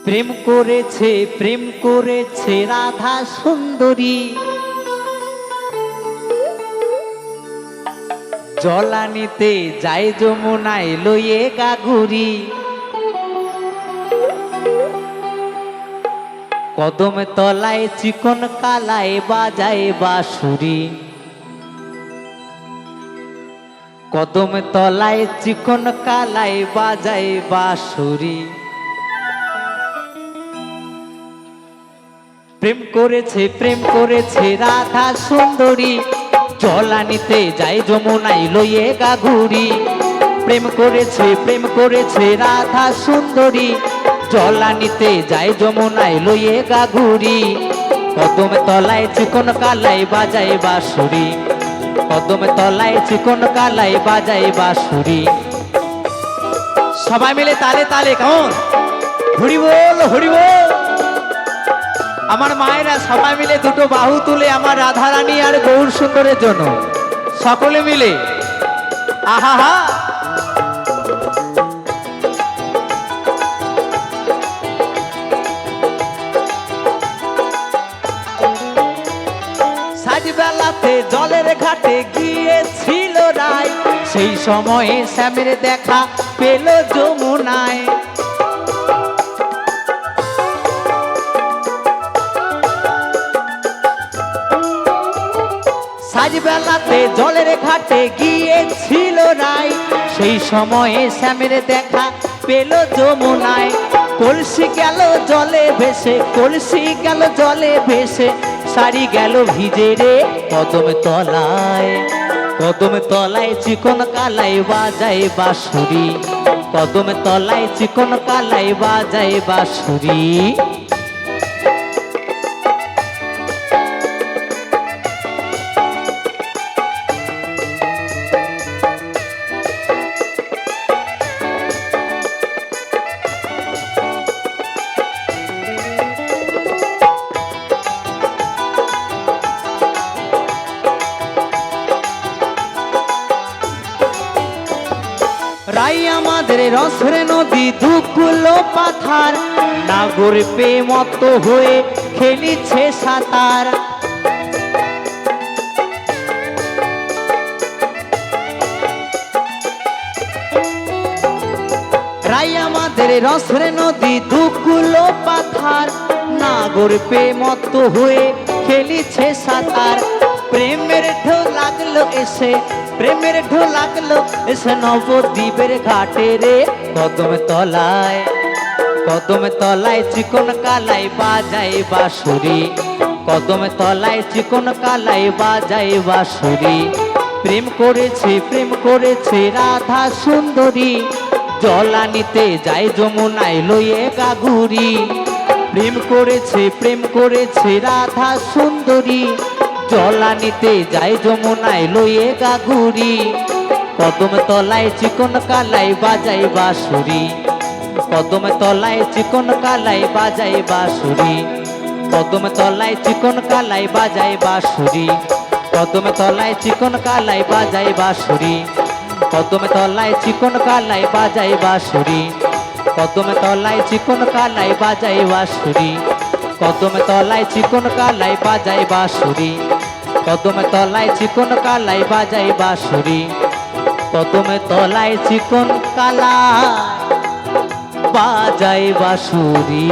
প্রেম করেছে রাধা সুন্দরী, জলানিতে যায় যমুনায় লইয়ে গাঘুরি। কদম তলায় চিকন কালায় বাজায় বাঁশুরি, কদম তলায় চিকন কালায় বাজায় বাঁশুরি। প্রেম করেছে রাধা সুন্দরী, জলানিতে যায় যমুনায় লইয়ে গাঘুরি। প্রেম করেছে রাধা সুন্দরী, জলানিতে যায় যমুনায় লইয়ে গাঘুরি। কদম তলায় চিকন কালায় বাজায় বাঁশুরি, কদম তলায় চিকন কালায় বাজায় বাঁশুরি। সবাই মিলে তালে তালে কেমন হরি বল হরি বল। আমার মায়েরা সবাই মিলে দুটো বাহু তুলে আমার রাধারানী আর গৌর সুন্দরের জন্য সকলে মিলে আহা হা। সাজবেলাতে জলের ঘাটে গিয়েছিল রায়, সেই সময়ে শ্যামের দেখা পেল যমুনায়। সাজবেলাতে জলের ঘাটে গিয়েছিল রায়, সেই সময়ে শ্যামের দেখা পেল যমুনায়। কলসি গেল জলে ভেসে, কলসি গেল জলে ভেসে, শাড়ি গেল ভিজে রে কদম তলায়। কদম তলায় চিকন কালায় বাজায় বাঁশুরি, কদম তলায় চিকন কালায় বাজায় বাঁশুরি। রাই আমাদের রসের নদী দুকুলো পাথার, নাগর পেয়ে মত হয়ে খেলিছে সাঁতার। রাই আমাদের রসের নদী দুকুলো পাথার, নাগর পেয়ে মত হয়ে খেলিছে সাঁতার। প্রেমের ঢেউ লাগলো এসে, প্রেমের ঢেউ লাগলো এসে নবদ্বীপের ঘাটে রে কদম তলায়। কদম তলায় চিকন কালায় বাজায় বাঁশুরি, কদম তলায় চিকন কালায় বাজায় বাঁশুরি। প্রেম করেছে রাধা সুন্দরী, জলানিতে যায় যমুনায় লইয়ে গাঘুরি। প্রেম করেছে রাধা সুন্দরী, জলানিতে যায় যমুনায় লইয়ে গাঘুরি। কদম তলায় চিকন কালায় বাজায় বাঁশুরি, কদম তলায় চিকন কালায় বাজায় বাঁশুরি। কদম তলায় চিকন কালায় বাজায় বাঁশুরি, কদম তলায় চিকন কালায় বাজায় বাঁশুরি। কদম তলায় চিকন কালায় বাজায় বাঁশুরি, কদম তলায় চিকন কালায় বাজায় বাঁশুরি। কদম তলায় চিকন কালায় বাজায় বাঁশুরি, কদম তলায় চিকন কালায় বাজায় বাঁশুরি। কদম তলায় চিকন কালায় বাজায় বাঁশুরি।